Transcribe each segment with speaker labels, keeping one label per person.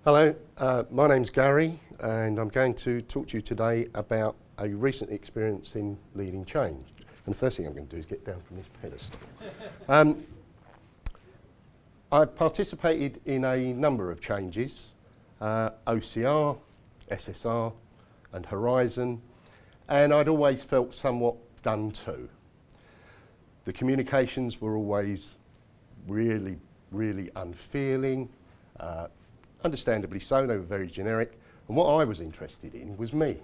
Speaker 1: Hello, my name's Gary and I'm going to talk to you today about a recent experience in leading change. And the first thing I'm going to do is get down from this pedestal. I participated in a number of changes, OCR, SSR and Horizon, and I'd always felt somewhat done to. The communications were always really unfeeling. Understandably so, they were very generic, and what I was interested in was me.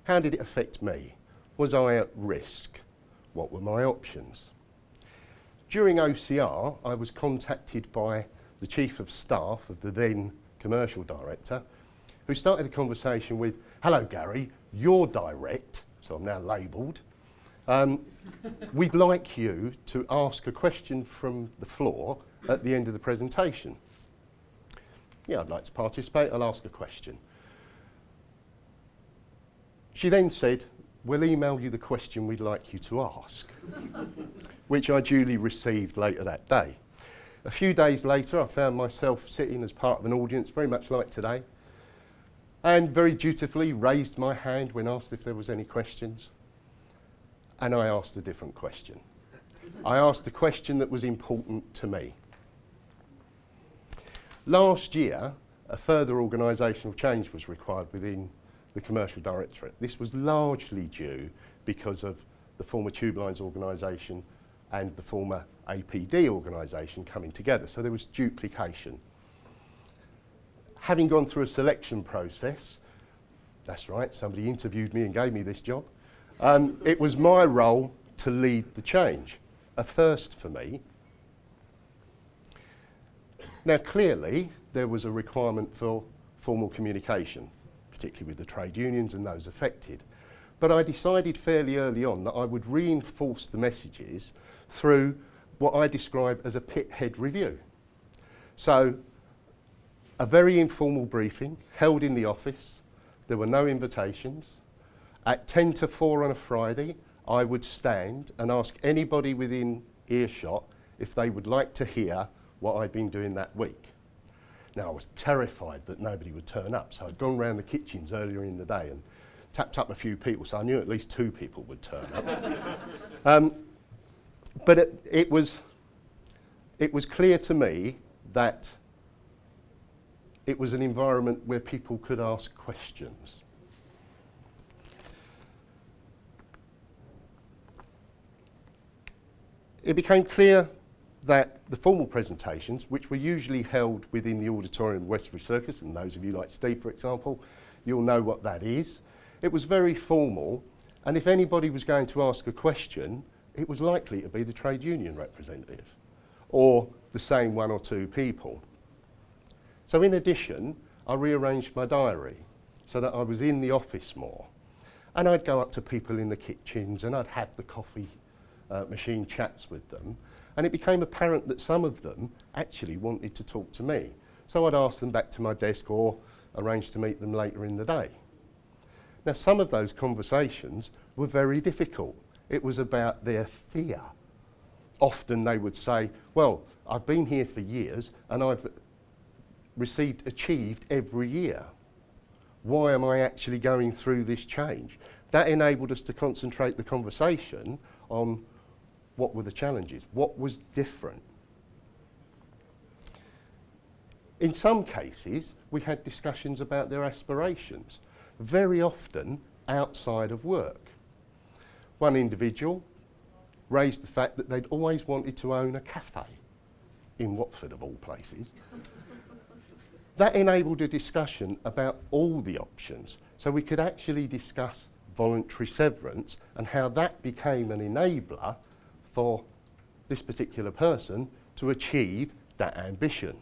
Speaker 1: How did it affect me? Was I at risk? What were my options? During OCR, I was contacted by the Chief of Staff of the then Commercial Director, who started the conversation with, "Hello Gary, you're direct," so I'm now labelled. "We'd like you to ask a question from the floor at the end of the presentation." Yeah, I'd like to participate, I'll ask a question. She then said, "We'll email you the question we'd like you to ask," which I duly received later that day. A few days later, I found myself sitting as part of an audience, very much like today, and very dutifully raised my hand when asked if there was any questions. And I asked a different question. I asked a question that was important to me. Last year, a further organisational change was required within the Commercial Directorate. This was largely due because of the former Tube Lines organisation and the former APD organisation coming together, so there was duplication. Having gone through a selection process, that's right, somebody interviewed me and gave me this job, it was my role to lead the change, a first for me. Now clearly there was a requirement for formal communication, particularly with the trade unions and those affected. But I decided fairly early on that I would reinforce the messages through what I describe as a pit head review. So a very informal briefing held in the office, there were no invitations. At 10 to 4 on a Friday, I would stand and ask anybody within earshot if they would like to hear what I'd been doing that week. Now I was terrified that nobody would turn up, so I'd gone round the kitchens earlier in the day and tapped up a few people, so I knew at least 2 people would turn up. But it was clear to me that it was an environment where people could ask questions. It became clear that the formal presentations, which were usually held within the auditorium of Westbury Circus, and those of you like Steve, for example, you'll know what that is. It was very formal, and if anybody was going to ask a question, it was likely to be the trade union representative, or the same 1 or 2 people. So in addition, I rearranged my diary so that I was in the office more, and I'd go up to people in the kitchens and I'd have the coffee machine chats with them. And it became apparent that some of them actually wanted to talk to me. So I'd ask them back to my desk or arrange to meet them later in the day. Now some of those conversations were very difficult. It was about their fear. Often they would say, "Well, I've been here for years and I've achieved every year. Why am I actually going through this change?" That enabled us to concentrate the conversation on what were the challenges, what was different. In some cases, we had discussions about their aspirations, very often outside of work. One individual raised the fact that they'd always wanted to own a cafe, in Watford of all places. That enabled a discussion about all the options, so we could actually discuss voluntary severance and how that became an enabler for this particular person to achieve that ambition.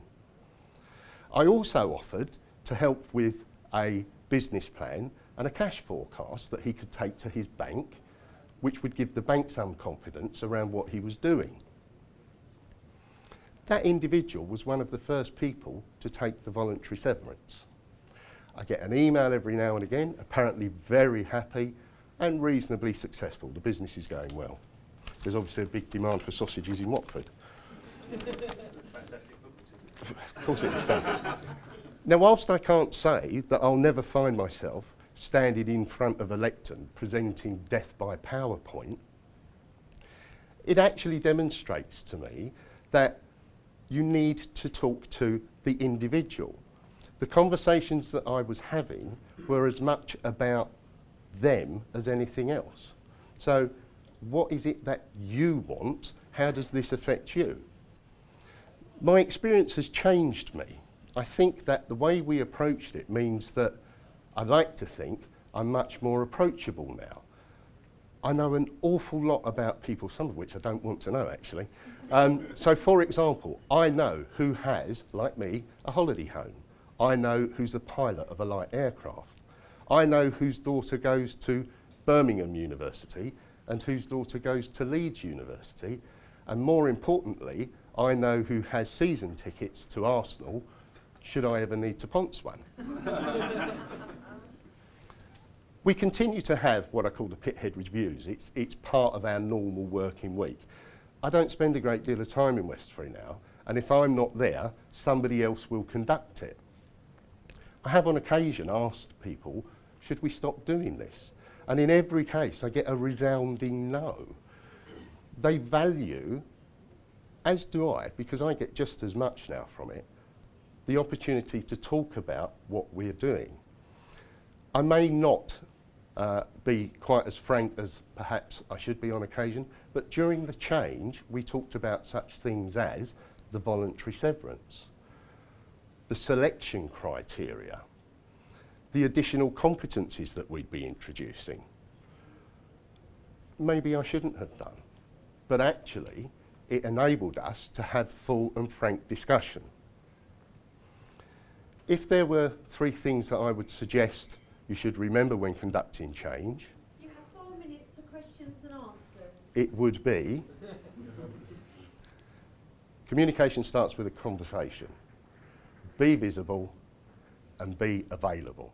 Speaker 1: I also offered to help with a business plan and a cash forecast that he could take to his bank, which would give the bank some confidence around what he was doing. That individual was one of the first people to take the voluntary severance. I get an email every now and again, apparently very happy and reasonably successful. The business is going well. There's obviously a big demand for sausages in Watford.
Speaker 2: Fantastic football team.
Speaker 1: Of course it was done. Now, whilst I can't say that I'll never find myself standing in front of a lectern presenting death by PowerPoint, it actually demonstrates to me that you need to talk to the individual. The conversations that I was having were as much about them as anything else. So what is it that you want? How does this affect you? My experience has changed me. I think that the way we approached it means that I like to think I'm much more approachable now. I know an awful lot about people, some of which I don't want to know actually. So for example, I know who has, like me, a holiday home. I know who's a pilot of a light aircraft. I know whose daughter goes to Birmingham University and whose daughter goes to Leeds University. And more importantly, I know who has season tickets to Arsenal, should I ever need to ponce one. We continue to have what I call the Pithead Reviews. It's part of our normal working week. I don't spend a great deal of time in Westbury now, and if I'm not there, somebody else will conduct it. I have on occasion asked people, should we stop doing this? And in every case, I get a resounding no. They value, as do I, because I get just as much now from it, the opportunity to talk about what we're doing. I may not be quite as frank as perhaps I should be on occasion, but during the change, we talked about such things as the voluntary severance, the selection criteria, the additional competencies that we'd be introducing. Maybe I shouldn't have done, but actually it enabled us to have full and frank discussion. If there were 3 things that I would suggest you should remember when conducting change,
Speaker 2: you have 4 minutes for questions and answers.
Speaker 1: It would be communication starts with a conversation. Be visible and be available.